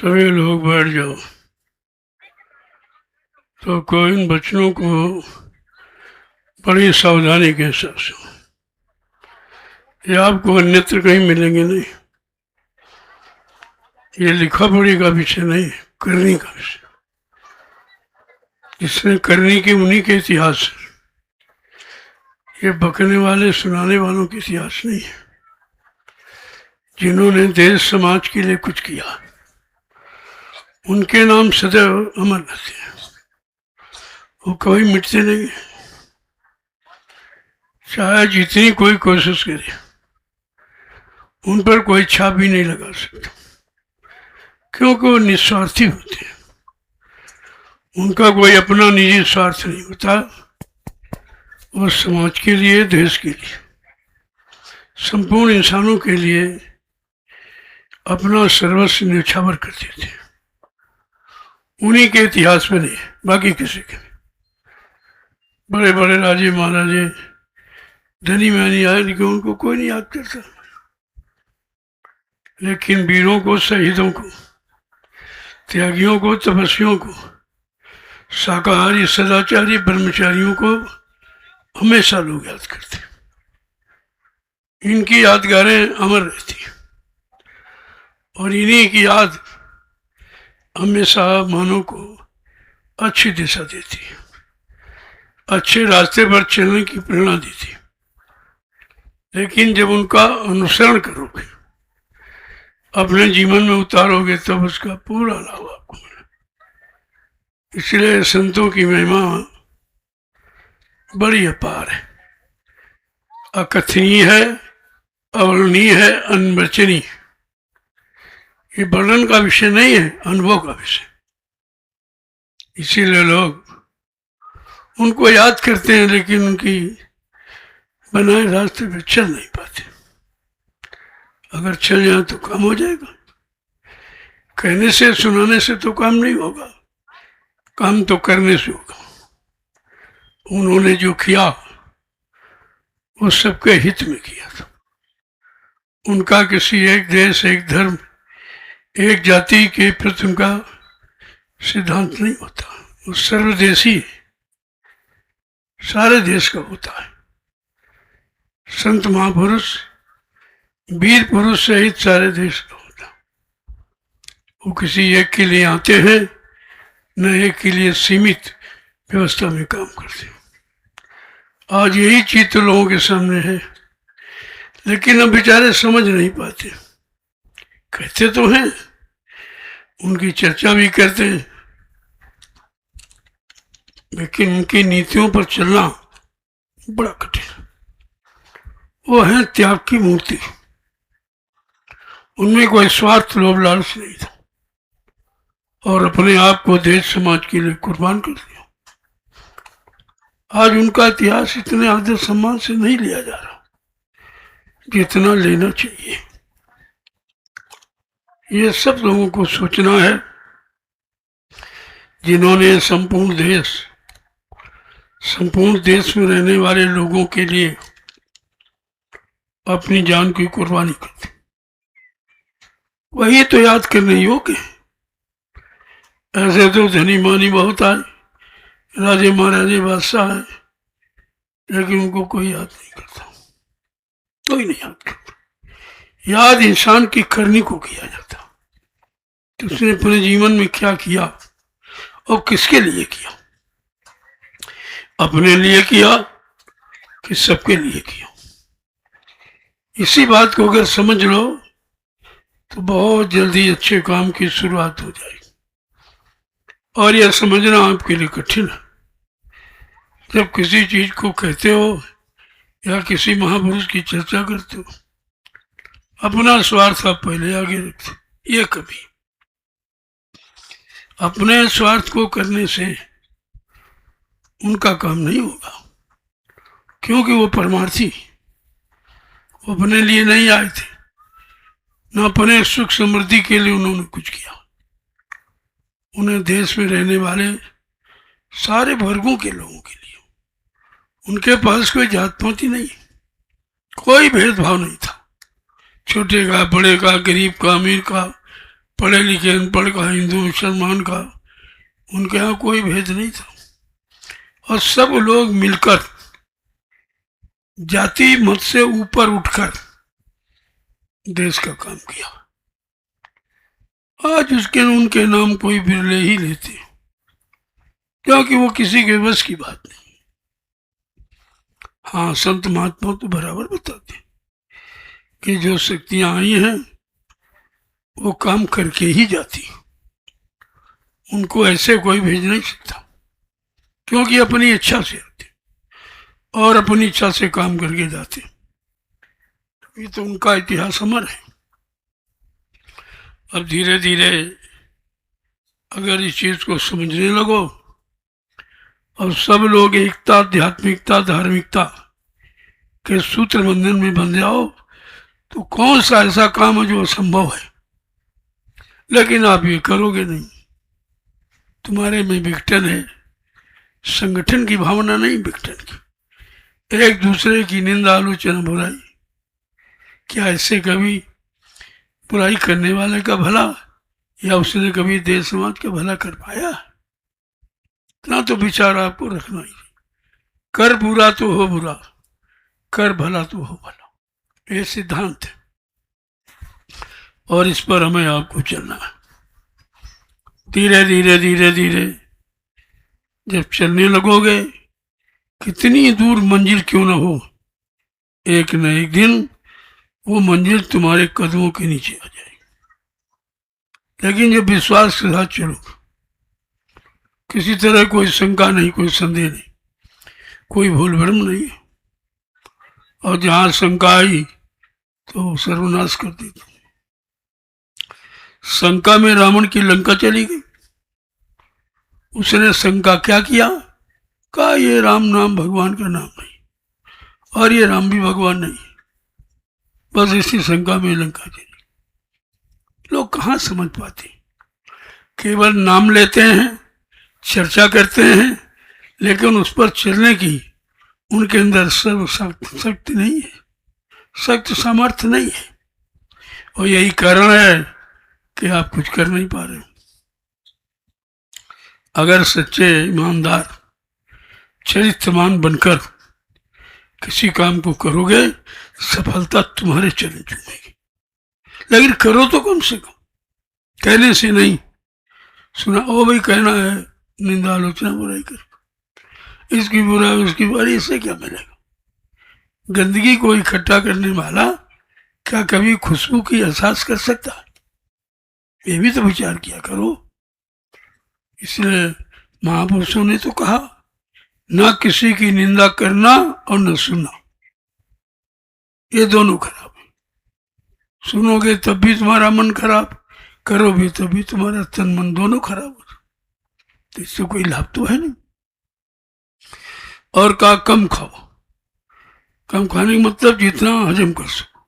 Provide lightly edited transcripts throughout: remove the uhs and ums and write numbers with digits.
सभी लोग बैठ जाओ। तो कोई इन बच्चों को बड़ी सावधानी के साथ सुनो। ये आपको अन्यत्र कहीं मिलेंगे नहीं। ये लिखा पढ़ी का विषय नहीं, करनी का विषय। इसने करनी की उन्हीं के इतिहास, ये बकने वाले सुनाने वालों के इतिहास नहीं है। जिन्होंने देश समाज के लिए कुछ किया उनके नाम सदैव अमर रहते हैं, वो कभी मिटते नहीं। चाहे जितनी कोई कोशिश करे उन पर कोई छाप भी नहीं लगा सकता, क्योंकि वो निस्वार्थी होते हैं। उनका कोई अपना निजी स्वार्थ नहीं होता, वो समाज के लिए, देश के लिए, संपूर्ण इंसानों के लिए अपना सर्वस्व न्यौछावर कर देते हैं। उन्हीं के इतिहास में नहीं, बाकी किसी के नहीं। बड़े बड़े राजे महाराजे धनी महनी आए, लेकिन उनको कोई नहीं याद करता। लेकिन वीरों को, शहीदों को, त्यागियों को, तपस्वियों को, शाकाहारी सदाचारी ब्रह्मचारियों को हमेशा लोग याद करते। इनकी यादगारें अमर रहती हैं और इन्हीं की याद हमेशा मानव को अच्छी दिशा देती है, अच्छे रास्ते पर चलने की प्रेरणा देती है। लेकिन जब उनका अनुसरण करोगे, अपने जीवन में उतारोगे, तब उसका पूरा लाभ आपको मिलेगा। इसलिए संतों की महिमा बड़ी अपार है, अकथनीय है, अवर्णनीय है, अनवचनीय। ये वर्णन का विषय नहीं है, अनुभव का विषय। इसीलिए लोग उनको याद करते हैं, लेकिन उनकी बनाए रास्ते पे चल नहीं पाते। अगर चल जाए तो काम हो जाएगा। कहने से, सुनाने से तो काम नहीं होगा, काम तो करने से होगा। उन्होंने जो किया वो सबके हित में किया था। उनका किसी एक देश, एक धर्म, एक जाति के प्रति उनका सिद्धांत नहीं होता। वो सर्वदेशी है, सारे देश का होता है। संत महापुरुष, वीर पुरुष सहित सारे देश का होता है। वो किसी एक के लिए आते हैं, न एक के लिए सीमित व्यवस्था में काम करते हैं। आज यही चित्र लोगों के सामने है, लेकिन अब बेचारे समझ नहीं पाते। कहते तो हैं, उनकी चर्चा भी करते हैं, लेकिन उनकी नीतियों पर चलना बड़ा कठिन है। वो है त्याग की मूर्ति। उनमें कोई स्वार्थ, लोभ, लालच नहीं था और अपने आप को देश समाज के लिए कुर्बान कर दिया। आज उनका इतिहास इतने आदर सम्मान से नहीं लिया जा रहा जितना लेना चाहिए। ये सब लोगों को सोचना है, जिन्होंने संपूर्ण देश में रहने वाले लोगों के लिए अपनी जान की कुर्बानी कर दी। वही तो याद करने योग्य है। ऐसे तो धनी मानी बहुत आए, राजे महाराजे बादशाह है, लेकिन उनको कोई याद नहीं करता, कोई नहीं याद करता। याद इंसान की करनी को किया जाता, कि उसने अपने जीवन में क्या किया और किसके लिए किया। अपने लिए किया कि सबके लिए किया। इसी बात को अगर समझ लो तो बहुत जल्दी अच्छे काम की शुरुआत हो जाएगी। और यह समझना आपके लिए कठिन है। जब किसी चीज को कहते हो या किसी महापुरुष की चर्चा करते हो, अपना स्वार्थ आप पहले आगे रखते। ये कभी अपने स्वार्थ को करने से उनका काम नहीं होगा, क्योंकि वो परमार्थी, वो अपने लिए नहीं आए थे, न अपने सुख समृद्धि के लिए उन्होंने कुछ किया। उन्हें देश में रहने वाले सारे वर्गों के लोगों के लिए, उनके पास कोई जात पाती नहीं, कोई भेदभाव नहीं था। छोटे का, बड़े का, गरीब का, अमीर का, पढ़े लिखे अनपढ़ का, हिंदू मुसलमान का, उनके यहाँ कोई भेद नहीं था। और सब लोग मिलकर जाति मत से ऊपर उठकर देश का काम किया। आज उसके उनके नाम कोई बिरले ही लेते, क्योंकि वो किसी के बस की बात नहीं। हाँ, संत महात्मा तो बराबर बताते कि जो शक्तियां आई हैं वो काम करके ही जाती, उनको ऐसे कोई भेज नहीं सकता, क्योंकि अपनी इच्छा से आते और अपनी इच्छा से काम करके जाते। ये तो उनका इतिहास अमर है। अब धीरे धीरे अगर इस चीज को समझने लगो और सब लोग एकता, आध्यात्मिकता, धार्मिकता के सूत्र बंधन में बंध जाओ, तो कौन सा ऐसा काम है जो असंभव है। लेकिन आप ये करोगे नहीं, तुम्हारे में विघटन है, संगठन की भावना नहीं, विघटन की, एक दूसरे की निंदा, आलोचना, बुराई। क्या ऐसे कभी बुराई करने वाले का भला या उसने कभी देश समाज का भला कर पाया? इतना तो विचार आपको रखना ही। कर बुरा तो हो बुरा, कर भला तो हो भला, ये सिद्धांत है और इस पर हमें आपको चलना है। धीरे धीरे धीरे धीरे जब चलने लगोगे, कितनी दूर मंजिल क्यों ना हो, एक न एक दिन वो मंजिल तुम्हारे कदमों के नीचे आ जाएगी। लेकिन जब विश्वास के साथ चलो, किसी तरह कोई शंका नहीं, कोई संदेह नहीं, कोई भूल भ्रम नहीं है, और जहां शंका आई तो सर्वनाश कर दी। शंका में रावण की लंका चली गई। उसने शंका क्या किया? कहा ये राम नाम भगवान का नाम नहीं और ये राम भी भगवान नहीं। बस इसी शंका में लंका चली। लोग कहाँ समझ पाते, केवल नाम लेते हैं, चर्चा करते हैं, लेकिन उस पर चलने की उनके अंदर सर्व शक्ति नहीं है, सख्त सामर्थ्य नहीं है। और यही कारण है कि आप कुछ कर नहीं पा रहे हो। अगर सच्चे ईमानदार चरित्रवान बनकर किसी काम को करोगे, सफलता तुम्हारे चरण चूमेगी। लेकिन करो तो कम से कम, कहने से नहीं। सुना ओ भाई कहना है, निंदा आलोचना बुराई कर, इसकी बुराई उसकी बुराई, इससे क्या मिलेगा? गंदगी को इकट्ठा करने वाला क्या कभी खुशबू की एहसास कर सकता है? ये भी तो विचार किया करो। इसलिए महापुरुषों ने तो कहा, ना किसी की निंदा करना और न सुनना, ये दोनों खराब है। सुनोगे तब भी तुम्हारा मन खराब, करो भी तब भी तुम्हारा तन मन दोनों खराब हो, तो इससे कोई लाभ तो है नहीं। और कहा कम खाओ। कम खाने का मतलब जितना हजम कर सको,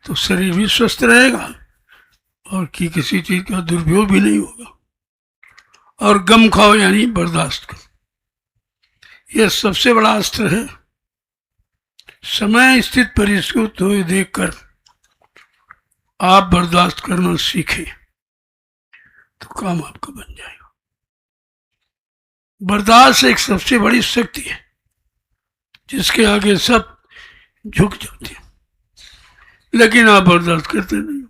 तो शरीर भी स्वस्थ रहेगा और किसी चीज का दुरुपयोग भी नहीं होगा। और गम खाओ यानी बर्दाश्त करो। यह सबसे बड़ा अस्त्र है। समय स्थित परिस्थिति हुए देखकर आप बर्दाश्त करना सीखे तो काम आपका बन जाएगा। बर्दाश्त एक सबसे बड़ी शक्ति है, जिसके आगे सब झुक जाते हैं। लेकिन आप बर्दाश्त करते नहीं हो।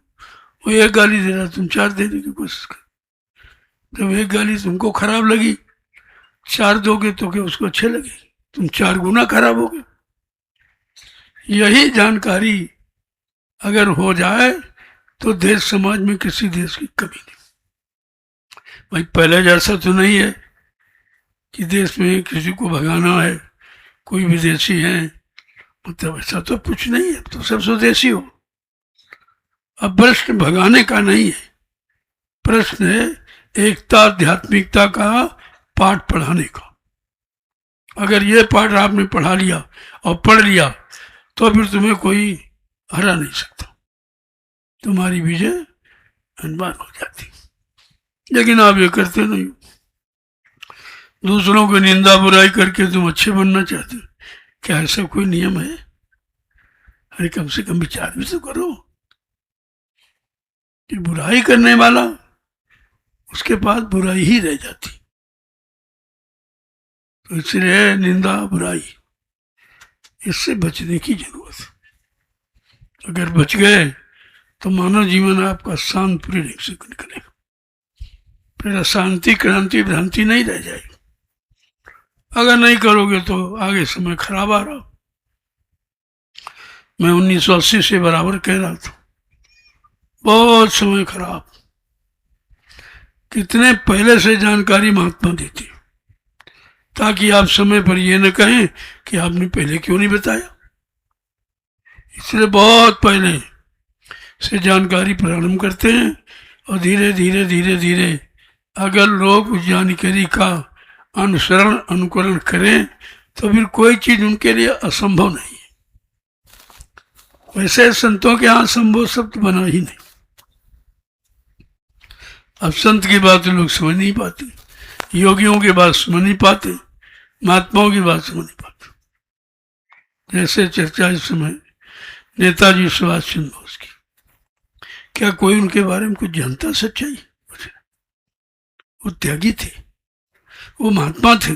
वो एक गाली दे रहा, तुम 4 देने की कोशिश कर। जब एक गाली तुमको खराब लगी, 4 दोगे तो क्या उसको अच्छे लगेगी? तुम 4 गुना खराब हो गए। यही जानकारी अगर हो जाए तो देश समाज में किसी देश की कमी नहीं। भाई पहले जैसा तो नहीं है कि देश में किसी को भगाना है, कोई विदेशी है, मतलब ऐसा तो कुछ नहीं है, तो सब स्वदेशी हो। अब प्रश्न भगाने का नहीं है, प्रश्न है एकता, आध्यात्मिकता का पाठ पढ़ाने का। अगर ये पाठ आपने पढ़ा लिया और पढ़ लिया तो फिर तुम्हें कोई हरा नहीं सकता, तुम्हारी विजय अनमान हो जाती। लेकिन आप ये करते नहीं। दूसरों को निंदा बुराई करके तुम अच्छे बनना चाहते हो। क्या ऐसा कोई नियम है? अरे कम से कम विचार भी तो करो। कि बुराई करने वाला उसके पास बुराई ही रह जाती। तो इसलिए निंदा बुराई इससे बचने की जरूरत है। अगर बच गए तो मानव जीवन आपका शांतिपूर्ण ढंग से निकलेगा, फिर अशांति क्रांति भ्रांति नहीं रह जाएगी। अगर नहीं करोगे तो आगे समय खराब आ रहा। मैं 1980 से बराबर कह रहा था, बहुत समय खराब। कितने पहले से जानकारी महात्मा देती, ताकि आप समय पर यह न कहें कि आपने पहले क्यों नहीं बताया। इसलिए बहुत पहले से जानकारी प्रारंभ करते हैं और धीरे धीरे धीरे धीरे अगर लोग उस जानकारी का अनुसरण अनुकरण करें तो फिर कोई चीज उनके लिए असंभव नहीं है। वैसे संतों के यहाँ संभव शब्द बना ही नहीं। अब संत की बात लोग समझ नहीं पाते, योगियों की बात समझ नहीं पाते, महात्माओं की बात समझ नहीं पाते। जैसे चर्चा इस समय नेताजी सुभाष चंद्र बोस की, क्या कोई उनके बारे में कुछ जानता सच्चाई? वो त्यागी थे, वो महात्मा थे,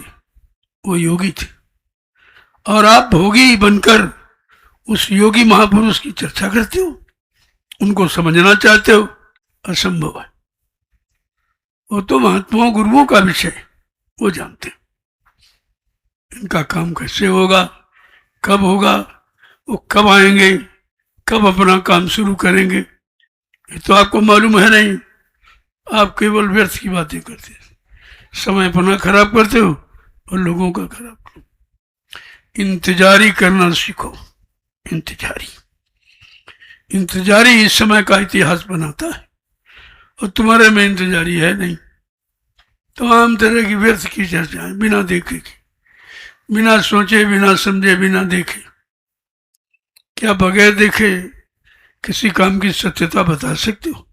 वो योगी थे, और आप भोगी बनकर उस योगी महापुरुष की चर्चा करते हो, उनको समझना चाहते हो, असंभव है। वो तो महात्माओं गुरुओं का विषय, वो जानते हैं इनका काम कैसे होगा, कब होगा, वो कब आएंगे, कब अपना काम शुरू करेंगे, ये तो आपको मालूम है नहीं। आप केवल व्यर्थ की बातें करते हो, समय अपना खराब करते हो और लोगों का खराब करो। इंतजारी करना सीखो। इंतजारी इस समय का इतिहास बनाता है, और तुम्हारे में इंतजारी है नहीं। तमाम तरह की व्यर्थ की चर्चाएं बिना देखे की, बिना सोचे, बिना समझे, बिना देखे। क्या बगैर देखे किसी काम की सत्यता बता सकते हो?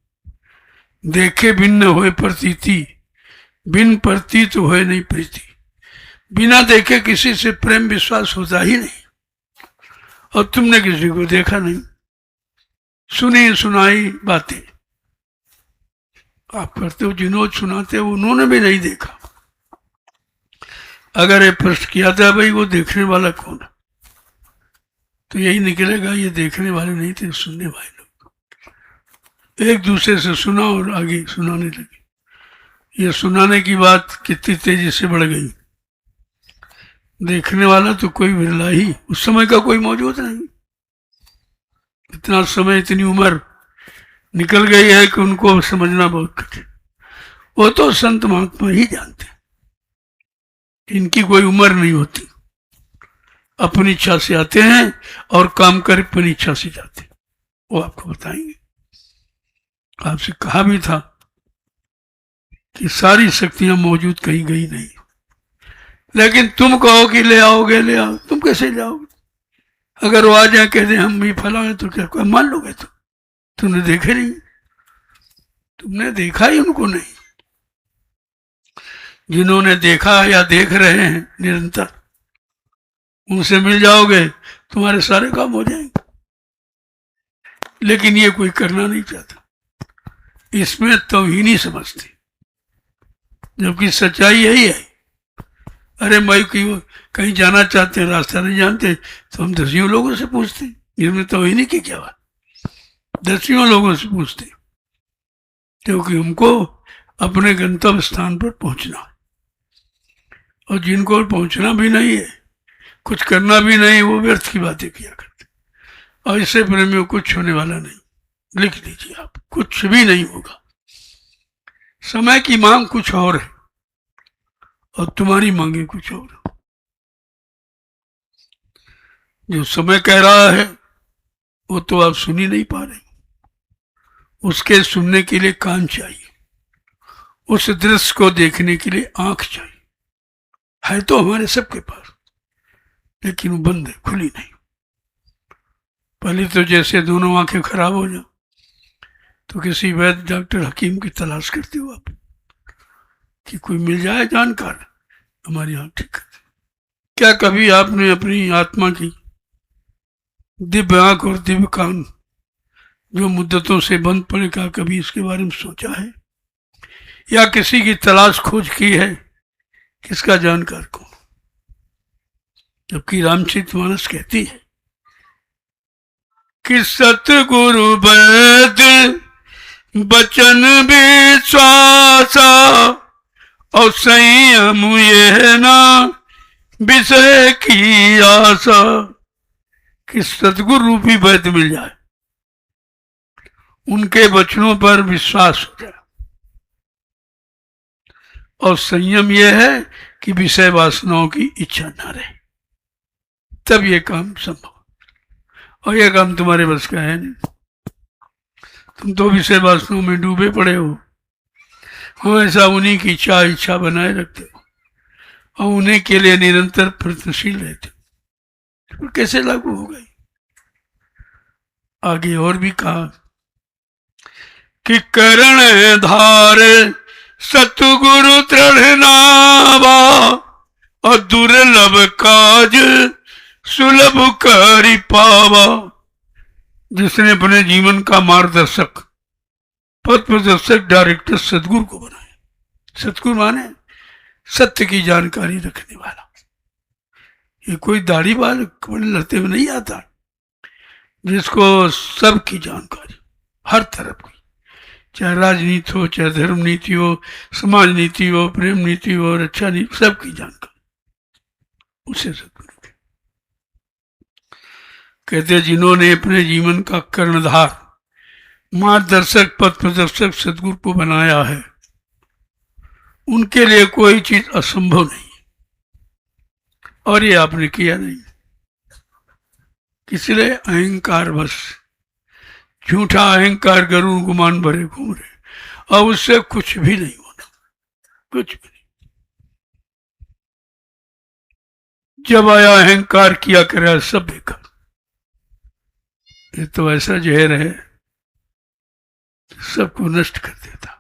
देखे भिन्न होए प्रतीति, बिन प्रतीत होए नहीं प्रीति। बिना देखे किसी से प्रेम विश्वास होता ही नहीं, और तुमने किसी को देखा नहीं, सुनी सुनाई बातें आप करते हो, जिन्होंने सुनाते हो उन्होंने भी नहीं देखा। अगर ये प्रश्न किया था भाई वो देखने वाला कौन है, तो यही निकलेगा ये देखने वाले नहीं थे, सुनने वाले लोग। एक दूसरे से सुना और आगे सुनाने लगे। ये सुनाने की बात कितनी तेजी से बढ़ गई। देखने वाला तो कोई बिरला ही, उस समय का कोई मौजूद नहीं। इतना समय, इतनी उम्र निकल गई है कि उनको समझना बहुत कठिन। वो तो संत महात्मा ही जानते हैं, इनकी कोई उम्र नहीं होती। अपनी इच्छा से आते हैं और काम कर अपनी इच्छा से जाते हैं, वो आपको बताएंगे। आपसे कहा भी था कि सारी शक्तियां मौजूद कहीं गई नहीं, लेकिन तुम कहो कि ले आओगे, ले आओ, तुम कैसे ले आओगे? अगर वो आ जाए कह दे हम भी फला है तो क्या मान लोगे? तुमने देखे नहीं, तुमने देखा ही उनको नहीं। जिन्होंने देखा या देख रहे हैं निरंतर, उनसे मिल जाओगे, तुम्हारे सारे काम हो जाएंगे। लेकिन ये कोई करना नहीं चाहता, इसमें तौहीनी समझते, जबकि सच्चाई यही है। अरे भाई कहीं जाना चाहते हैं, रास्ता नहीं जानते, तो हम दसियों लोगों से पूछते हैं। इसमें तौहीनी की क्या बात? दसियों लोगों से पूछते, क्योंकि हमको अपने गंतव्य स्थान पर पहुंचना है। और जिनको पहुंचना भी नहीं है, कुछ करना भी नहीं, वो व्यर्थ की बातें किया करते। और इससे प्रेमियों कुछ होने वाला नहीं। लिख लीजिए आप, कुछ भी नहीं होगा। समय की मांग कुछ और है और तुम्हारी मांगे कुछ और है। जो समय कह रहा है वो तो आप सुन ही नहीं पा रहे, उसके सुनने के लिए कान चाहिए, उस दृश्य को देखने के लिए आंख चाहिए। है तो हमारे सबके पास, लेकिन वो बंद है, खुली नहीं। पहले तो जैसे दोनों आंखें खराब हो जाए तो किसी वैद्य डॉक्टर हकीम की तलाश करते हो आप, कि कोई मिल जाए जानकार हमारी आंख ठीक कर दे। क्या कभी आपने अपनी आत्मा की दिव्य आंख और दिव्य कान जो मुद्दतों से बंद पड़े, का कभी इसके बारे में सोचा है या किसी की तलाश खोज की है? किसका जानकार कौन? जबकि रामचरितमानस कहती है कि सतगुरु वैद बचन विश्वासा और संयम ये ना विषय की आशा। कि सतगुरु रूपी वैद मिल जाए, उनके वचनों पर विश्वास हो जाए, और संयम यह है कि विषय वासनाओं की इच्छा ना रहे, तब ये काम संभव। और ये काम तुम्हारे बस का है नहीं, तुम तो विषय वासनाओं में डूबे पड़े हो, हमेशा उन्हीं की इच्छा बनाए रखते हो और उन्हीं के लिए निरंतर प्रयत्नशील रहते हो, तो कैसे लागू होगा? आगे और भी कहा कि करण धार सतगुरु दृढ़ नावा और दुर्लभ काज सुलभ करी पावा। जिसने अपने जीवन का मार्गदर्शक, पथ प्रदर्शक, डायरेक्टर सतगुरु को बनाया। सतगुरु माने सत्य की जानकारी रखने वाला। ये कोई दाढ़ी बाल कपड़े लड़ते हुए नहीं आता, जिसको सबकी जानकारी, हर तरफ की, चाहे राजनीति हो, चाहे धर्म नीति हो, समाज नीति हो, प्रेम नीति हो, रक्षा नीति, सबकी जानकारी उसे सतगुरु कहते। जिन्होंने अपने जीवन का कर्णधार, मार्गदर्शक, पथ प्रदर्शक सतगुरु को बनाया है, उनके लिए कोई चीज असंभव नहीं। और ये आपने किया नहीं, इसलिए अहंकार बस, झूठा अहंकार गरुड़ गुमान भरे घूम रहे, और उससे कुछ भी नहीं होना, कुछ भी नहीं। जब आया अहंकार किया करे सब बेकार। ये तो ऐसा जहर है, सबको नष्ट कर देता।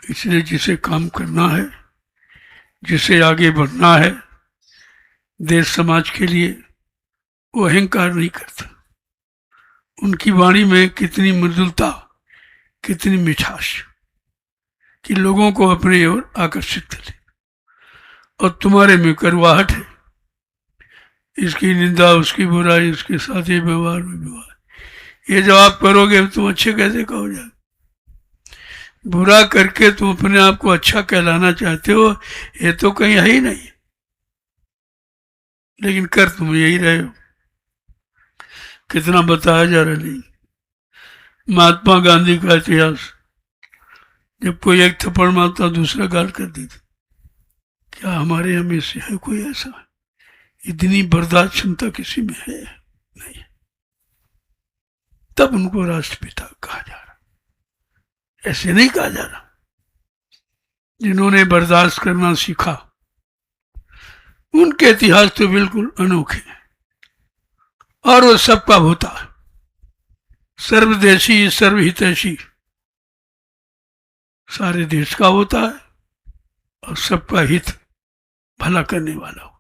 इसलिए जिसे काम करना है, जिसे आगे बढ़ना है देश समाज के लिए, वो अहंकार नहीं करता। उनकी वाणी में कितनी मृदुलता, कितनी मिठास, कि लोगों को अपने ओर आकर्षित करे। और तुम्हारे में कड़वाहट है, इसकी निंदा, उसकी बुराई, उसके साथ ही व्यवहार में व्यवहार। ये जब आप करोगे तुम अच्छे कैसे कहोगे? बुरा करके तुम अपने आप को अच्छा कहलाना चाहते हो, ये तो कहीं है ही नहीं, लेकिन कर तुम यही रहे हो। कितना बताया जा रहा नहीं। महात्मा गांधी का इतिहास, जब कोई एक थप्पड़ मारता दूसरा गाल कर देता। क्या हमारे यहाँ में से है कोई ऐसा? इतनी बर्दाश्त क्षमता किसी में है नहीं। तब उनको राष्ट्रपिता कहा जा रहा, ऐसे नहीं कहा जा रहा। जिन्होंने बर्दाश्त करना सीखा, उनके इतिहास तो बिल्कुल अनोखे हैं, और वो सबका होता है, सर्वदेशी सर्वहितैषी, सारे देश का होता है और सबका हित भला करने वाला होता।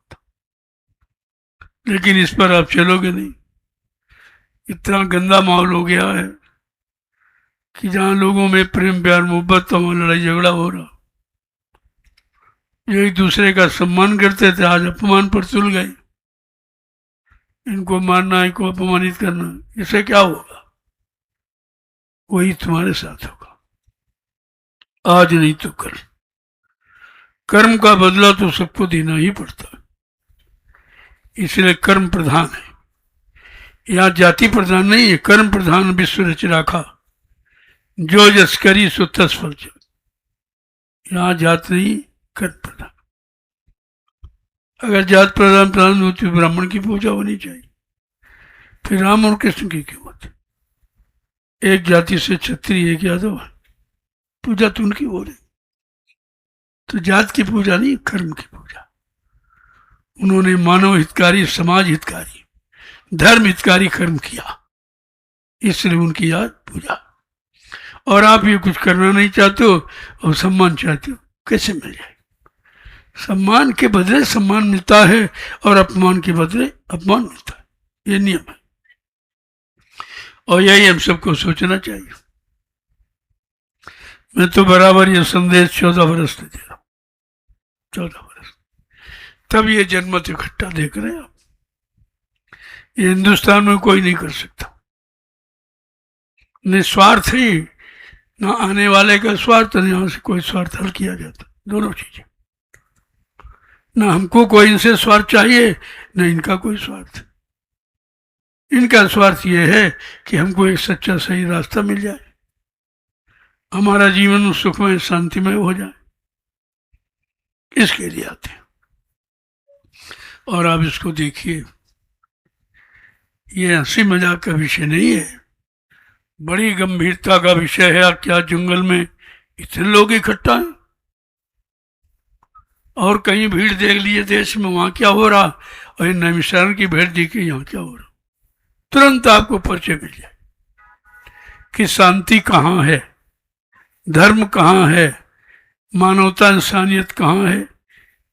लेकिन इस पर आप चलोगे नहीं। इतना गंदा माहौल हो गया है कि जहां लोगों में प्रेम प्यार मोहब्बत, तो वहां लड़ाई झगड़ा हो रहा। जो एक दूसरे का सम्मान करते थे, आज अपमान पर तुल गए। इनको मारना, इनको अपमानित करना, इससे क्या होगा? वही तुम्हारे साथ होगा। आज नहीं तो कल। कर्म का बदला तो सबको देना ही पड़ता है, इसलिए कर्म प्रधान है। यहाँ जाति प्रधान नहीं है, कर्म प्रधान विश्व रच राखा, जो जस करी सो तस फल। यहाँ जात नहीं, कर्म प्रधान। अगर जात प्रधान होती तो ब्राह्मण की पूजा होनी चाहिए, फिर राम और कृष्ण की क्यों होती? एक जाति से क्षत्रिय, एक यादव, पूजा तो उनकी हो रही। तो जात की पूजा नहीं, कर्म की पूजा। उन्होंने मानव हितकारी, समाज हितकारी, धर्म हितकारी कर्म किया, इसलिए उनकी याद पूजा। और आप ये कुछ करना नहीं चाहते हो और सम्मान चाहते हो, कैसे मिल जाए? सम्मान के बदले सम्मान मिलता है और अपमान के बदले अपमान मिलता है, ये नियम है। और यही हम सबको सोचना चाहिए। मैं तो बराबर ये संदेश 14 वर्ष से दे रहा हूँ, 14 वर्ष। तब ये जनमत इकट्ठा देख रहे हैं आप। ये हिंदुस्तान में कोई नहीं कर सकता। निस्वार्थ ही, ना आने वाले का स्वार्थ, न यहाँ से कोई स्वार्थ हल किया जाता, दोनों चीजें। ना हमको कोई इनसे स्वार्थ चाहिए, न इनका कोई स्वार्थ। इनका स्वार्थ ये है कि हमको एक सच्चा सही रास्ता मिल जाए, हमारा जीवन सुखमय शांतिमय हो जाए, इसके लिए आते हैं। और आप इसको देखिए, ये हंसी मजाक का विषय नहीं है, बड़ी गंभीरता का विषय है। क्या जंगल में इतने लोग इकट्ठा हैं? और कहीं भीड़ देख लिए देश में, वहां क्या हो रहा, और नैमिषारण की भीड़ देखी, यहाँ क्या हो रहा, तुरंत आपको परिचय मिल जाए कि शांति कहाँ है, धर्म कहाँ है, मानवता इंसानियत कहाँ है,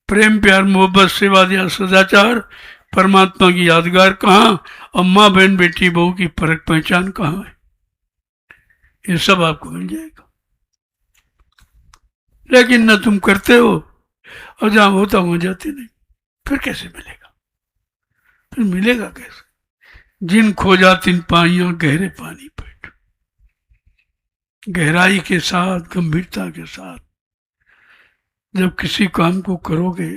प्रेम प्यार मोहब्बत सेवा दिया सदाचार परमात्मा की यादगार कहाँ, और माँ बहन बेटी बहू की परख पहचान कहाँ है। ये सब आपको मिल जाएगा। लेकिन न तुम करते हो, और जहां होता वहां जाते नहीं, फिर कैसे मिलेगा? फिर मिलेगा कैसे? जिन खोजा तिन पाइया गहरे पानी पेट। गहराई के साथ, गंभीरता के साथ जब किसी काम को करोगे,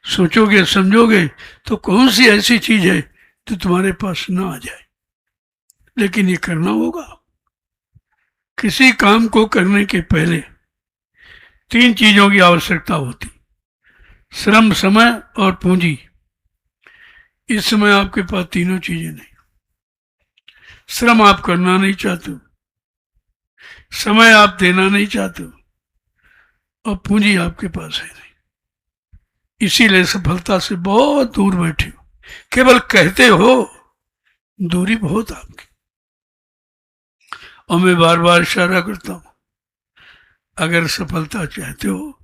सोचोगे, समझोगे, तो कौन सी ऐसी चीज है जो तुम्हारे पास ना आ जाए। लेकिन ये करना होगा। किसी काम को करने के पहले 3 चीजों की आवश्यकता होती: श्रम, समय और पूंजी। इस समय आपके पास तीनों चीजें नहीं। श्रम आप करना नहीं चाहते, समय आप देना नहीं चाहते, और पूंजी आपके पास है नहीं। इसीलिए सफलता से बहुत दूर बैठे हो, केवल कहते हो, दूरी बहुत आपकी। और मैं बार बार इशारा करता हूं, अगर सफलता चाहते हो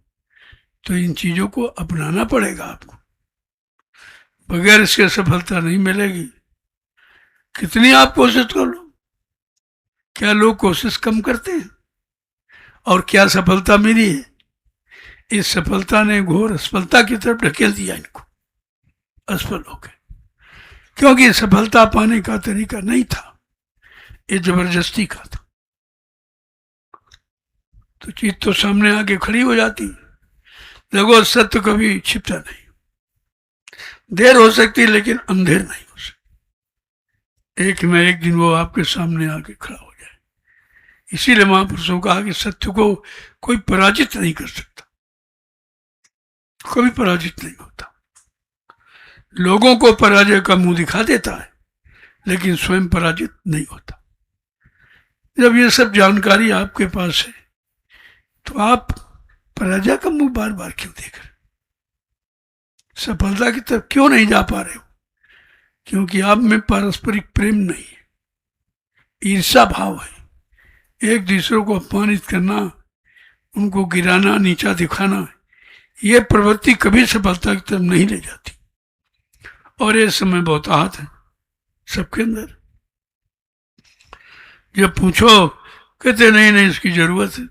तो इन चीजों को अपनाना पड़ेगा आपको। बगैर इसके सफलता नहीं मिलेगी। कितनी आप कोशिश कर लो, क्या लोग कोशिश कम करते हैं? और क्या सफलता मिली है? इस सफलता ने घोर असफलता की तरफ ढकेल दिया इनको, असफल हो गए। क्योंकि सफलता पाने का तरीका नहीं था, ये जबरदस्ती का था। तो चीज तो सामने आके खड़ी हो जाती। देखो, सत्य कभी छिपता नहीं। देर हो सकती है लेकिन अंधेर नहीं हो सकती। एक न एक दिन वो आपके सामने आके खड़ा हो जाए। इसीलिए महापुरुषों कहा कि सत्य को कोई पराजित नहीं कर सकता, कभी पराजित नहीं होता। लोगों को पराजय का मुंह दिखा देता है, लेकिन स्वयं पराजित नहीं होता। जब ये सब जानकारी आपके पास है, तो आप पराजय का मुंह बार बार क्यों देख रहे? सफलता की तरफ क्यों नहीं जा पा रहे हो? क्योंकि आप में पारस्परिक प्रेम नहीं है, ईर्षा भाव है। एक दूसरे को अपमानित करना, उनको गिराना, नीचा दिखाना, ये प्रवृत्ति कभी सफलता की तरफ नहीं ले जाती। और ये समय बहुत आहत है सबके अंदर। जब पूछो, कहते नहीं नहीं इसकी जरूरत है।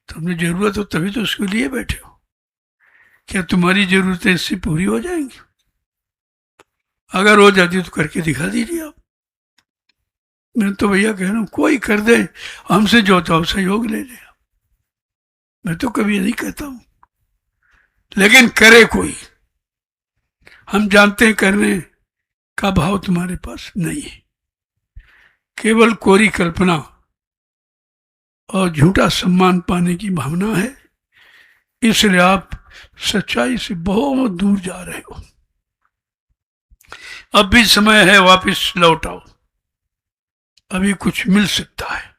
तुमने जरूरत हो तभी तो उसको लिए बैठे हो। क्या तुम्हारी जरूरतें इससे पूरी हो जाएंगी? अगर हो जाती तो करके दिखा दीजिए आप। मैं तो भैया कह रहा हूं, कोई कर दे, हमसे जो चाहो सहयोग ले ले। मैं तो कभी नहीं कहता हूं, लेकिन करे कोई। हम जानते हैं करने का भाव तुम्हारे पास नहीं है, केवल कोरी कल्पना और झूठा सम्मान पाने की भावना है। इसलिए आप सच्चाई से बहुत दूर जा रहे हो। अब भी समय है, वापस लौट आओ। अभी कुछ मिल सकता है,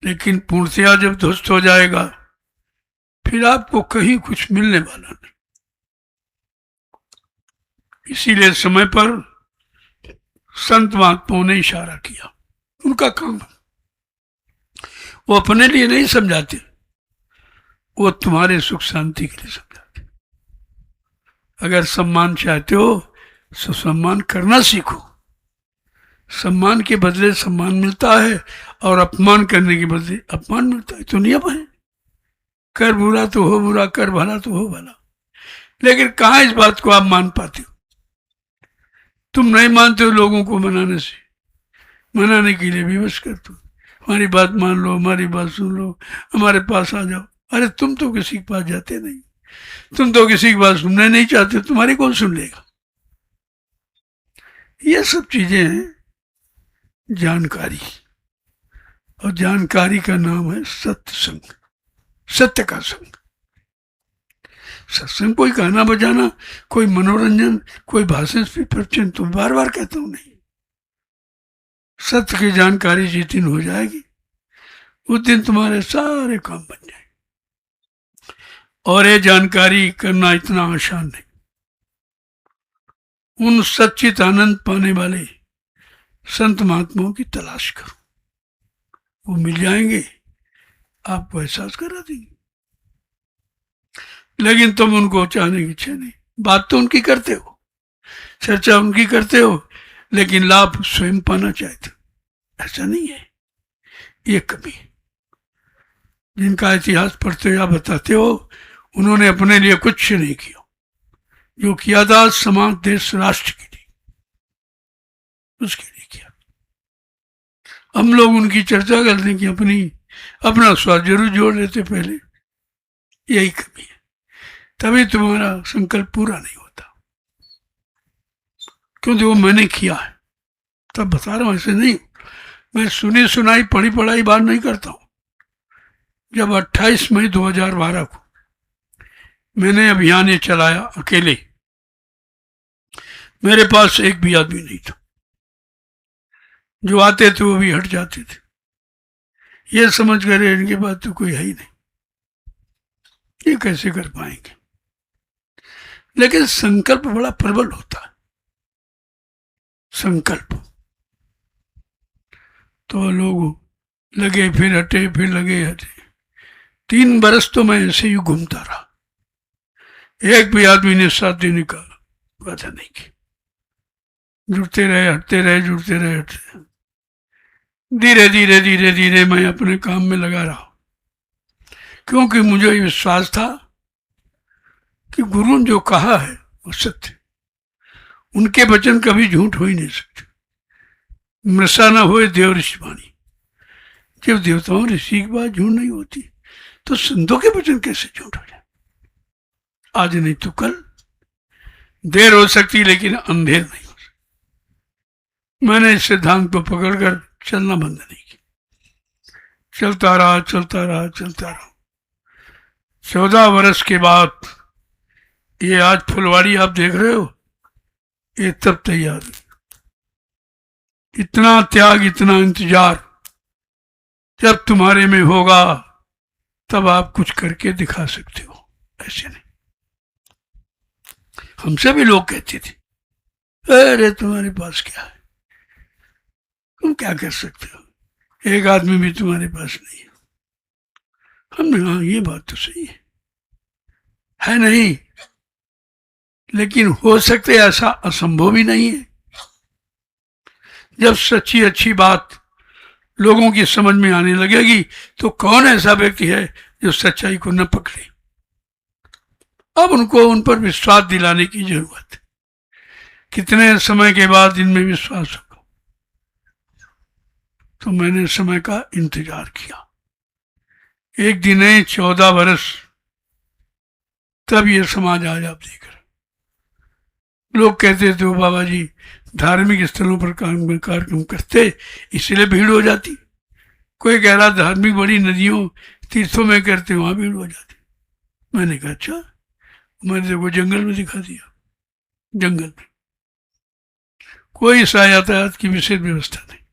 लेकिन पूर्णतया जब ध्वस्त हो जाएगा, फिर आपको कहीं कुछ मिलने वाला नहीं। इसीलिए समय पर संत महात्माओं ने इशारा किया। उनका काम है, वो अपने लिए नहीं समझाते, वो तुम्हारे सुख शांति के लिए समझाते। अगर सम्मान चाहते हो तो सम्मान करना सीखो, सम्मान के बदले सम्मान मिलता है और अपमान करने के बदले अपमान मिलता है। तो नियम है, कर बुरा तो हो बुरा, कर भला तो हो भला। लेकिन कहाँ इस बात को आप मान पाते हो? तुम नहीं मानते हो लोगों को मनाने से, मनाने के लिए विवश करते हो, हमारी बात मान लो, हमारी बात सुन लो, हमारे पास आ जाओ। अरे तुम तो किसी के पास जाते नहीं, तुम तो किसी की बात सुनना नहीं चाहते, तुम्हारी कौन सुन लेगा? ये सब चीजें हैं जानकारी, और जानकारी का नाम है सत्संग, सत्य का संग। सत्संग कोई गाना बजाना, कोई मनोरंजन, कोई भाषण प्रवचन, तो बार बार कहता हूं नहीं। सत्य की जानकारी जिस दिन हो जाएगी उस दिन तुम्हारे सारे काम बन जाएंगे। और ये जानकारी करना इतना आसान नहीं। उन सच्चित आनंद पाने वाले संत महात्माओं की तलाश करो, वो मिल जाएंगे, आपको एहसास करा देंगे। लेकिन तुम उनको चाहने की इच्छा नहीं, बात तो उनकी करते हो, चर्चा उनकी करते हो, लेकिन लाभ स्वयं पाना चाहते हो। ऐसा नहीं है, ये कमी है। जिनका इतिहास पढ़ते हो या बताते हो, उन्होंने अपने लिए कुछ नहीं किया, जो किया था समाज देश राष्ट्र के लिए, उसके लिए किया। हम लोग उनकी चर्चा करते कि अपना स्वार्थ जरूर जोड़ लेते पहले, यही कमी है। तभी तुम्हारा संकल्प पूरा नहीं होता, क्योंकि वो मैंने किया है तब बता रहा हूं, ऐसे नहीं। मैं सुनी सुनाई पढ़ी पढ़ाई बात नहीं करता हूं। जब 28 मई 2012 को मैंने अभियान ये चलाया अकेले, मेरे पास एक भी आदमी नहीं था, जो आते थे वो भी हट जाते थे, ये समझ कर इनके पास तो कोई है ही नहीं, ये कैसे कर पाएंगे। लेकिन संकल्प बड़ा प्रबल होता है, संकल्प। तो लोग लगे फिर हटे, फिर लगे हटे। 3 बरस तो मैं ऐसे ही घूमता रहा, एक भी आदमी ने साथ देने का वादा नहीं किया। जुड़ते रहे, हटते रहे, जुड़ते रहे, हटते रहे। धीरे धीरे धीरे धीरे मैं अपने काम में लगा रहा, क्योंकि मुझे विश्वास था कि गुरु ने जो कहा है वो सत्य, उनके वचन कभी झूठ हो ही नहीं सकते। मृषा न होए देव ऋषि वाणी, जब देवताओं ऋषि की बात झूठ नहीं होती तो संतों के वचन कैसे झूठ हो जाए? आज नहीं तो कल देर हो सकती, लेकिन अंधेर नहीं हो सकती। मैंने इस सिद्धांत को पकड़कर चलना बंद नहीं किया, चलता रहा, चलता रहा, चलता रहा। 14 वर्ष के बाद ये आज फुलवाड़ी आप देख रहे हो, ये तब तैयार हुई। इतना त्याग, इतना इंतजार जब तुम्हारे में होगा तब आप कुछ करके दिखा सकते हो, ऐसे नहीं। हमसे भी लोग कहते थे, अरे तुम्हारे पास क्या है, तुम क्या कर सकते हो, एक आदमी भी तुम्हारे पास नहीं है। हमने हाँ, ये बात तो सही है नहीं, लेकिन हो सकते ऐसा असंभव भी नहीं है। जब सच्ची अच्छी बात लोगों की समझ में आने लगेगी तो कौन ऐसा व्यक्ति है जो सच्चाई को न पकड़े। अब उनको उन पर विश्वास दिलाने की जरूरत है। कितने समय के बाद इनमें विश्वास होगा? तो मैंने समय का इंतजार किया, एक दिन नहीं 14 वर्ष, तब ये समाज आज आप देख रहे। लोग कहते थे बाबा जी धार्मिक स्थलों पर कार्यक्रम करते इसलिए भीड़ हो जाती। कोई कह रहा धार्मिक बड़ी नदियों तीर्थों में करते वहां भीड़ हो जाती। मैंने कहा अच्छा, मैंने देखो जंगल में दिखा दिया, जंगल में कोई यातायात की विशेष व्यवस्था नहीं,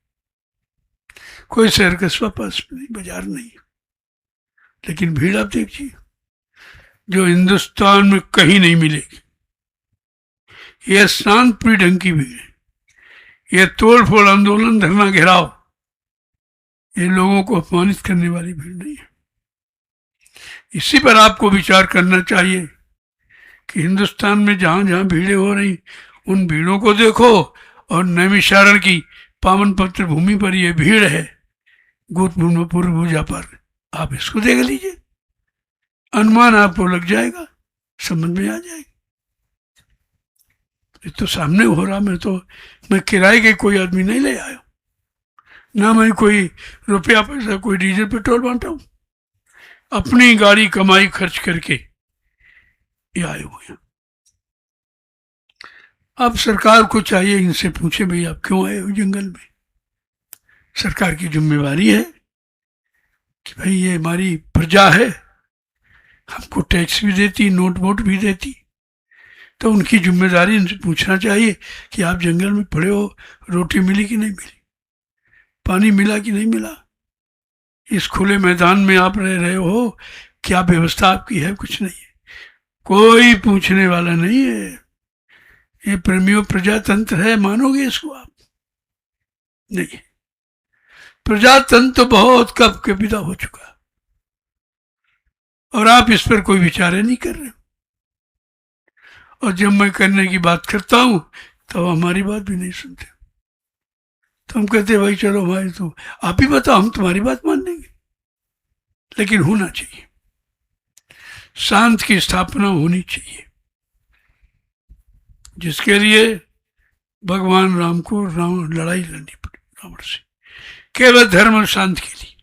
कोई शहर कस्बा पास नहीं, बाजार नहीं, लेकिन भीड़ आप देखिए जो हिंदुस्तान में कहीं नहीं मिलेगी। यह शांतप्रिय ढंग की भीड़ है, यह तोड़ फोड़ आंदोलन, धरना, घेराव, ये लोगों को अपमानित करने वाली भीड़ नहीं है। इसी पर आपको विचार करना चाहिए कि हिंदुस्तान में जहां जहां भीड़ें हो रही उन भीड़ों को देखो और नैमिषारण की पावन पवित्र भूमि पर ये भीड़ है, गोतपूर्ण पूर्व भुजा पर, आप इसको देख लीजिए, अनुमान आपको लग जाएगा, समझ में आ जाएगा। ये तो सामने हो रहा, मैं किराए के कोई आदमी नहीं ले आया, ना मैं कोई रुपया पैसा कोई डीजल पेट्रोल बांटा हूं, अपनी गाड़ी कमाई खर्च करके ये आए हुए हैं। अब सरकार को चाहिए इनसे पूछे, भाई आप क्यों आए हो जंगल में। सरकार की जिम्मेवारी है कि भाई ये हमारी प्रजा है, हमको टैक्स भी देती, नोट वोट भी देती, तो उनकी जिम्मेदारी इनसे पूछना चाहिए कि आप जंगल में पड़े हो, रोटी मिली कि नहीं मिली, पानी मिला कि नहीं मिला, इस खुले मैदान में आप रह रहे हो, क्या व्यवस्था आपकी है, कुछ नहीं है, कोई पूछने वाला नहीं है। ये प्रेमियों प्रजातंत्र है, मानोगे इसको आप? नहीं, प्रजातंत्र तो बहुत कब के विदा हो चुका और आप इस पर कोई विचार नहीं कर रहे। और जब मैं करने की बात करता हूं तो हमारी बात भी नहीं सुनते। तो हम कहते भाई चलो भाई, तो आप ही बताओ, हम तुम्हारी बात मान लेंगे। लेकिन होना चाहिए, शांत की स्थापना होनी चाहिए, जिसके लिए भगवान राम को लड़ाई लड़नी पड़ी रावण से, केवल धर्म और शांति के लिए।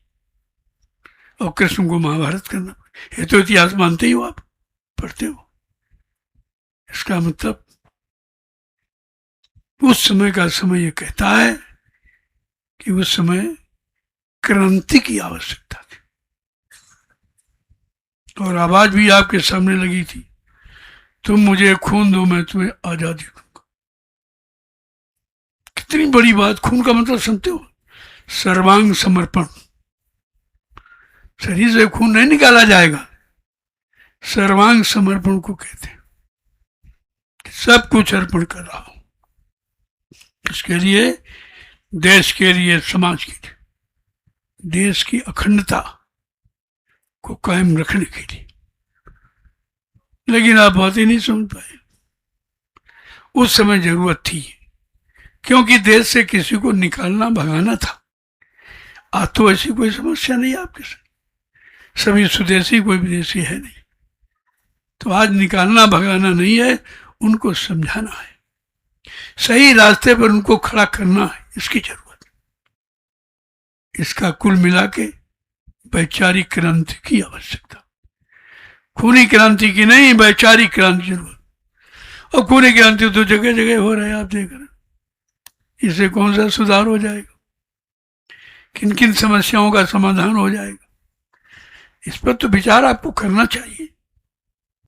और कृष्ण को महाभारत करना पड़ा। ये तो इतिहास मानते ही हो, आप पढ़ते हो। इसका मतलब उस समय का समय ये कहता है कि उस समय क्रांति की आवश्यकता थी, और आवाज भी आपके सामने लगी थी, तुम मुझे खून दो मैं तुम्हें आजादी दूंगा। कितनी बड़ी बात। खून का मतलब समझते हो? सर्वांग समर्पण। शरीर से खून नहीं निकाला जाएगा, सर्वांग समर्पण को कहते हैं। सब कुछ अर्पण कर रहा हूं, इसके लिए, देश के लिए, समाज के लिए, देश की अखंडता को कायम रखने के लिए। लेकिन आप बात ही नहीं समझ पाए। उस समय जरूरत थी, क्योंकि देश से किसी को निकालना भगाना था। आज तो ऐसी कोई समस्या नहीं आपके साथ, सभी स्वदेशी, कोई विदेशी है नहीं। तो आज निकालना भगाना नहीं है, उनको समझाना है, सही रास्ते पर उनको खड़ा करना है, इसकी जरूरत। इसका कुल मिला के वैचारिक क्रांति की आवश्यकता, खूनी क्रांति की नहीं, वैचारिक क्रांति जरूरत। और खूनी क्रांति तो जगह जगह हो रहा है, आप देख रहे हैं। इससे कौन सा सुधार हो जाएगा, किन किन समस्याओं का समाधान हो जाएगा, इस पर तो विचार आपको करना चाहिए।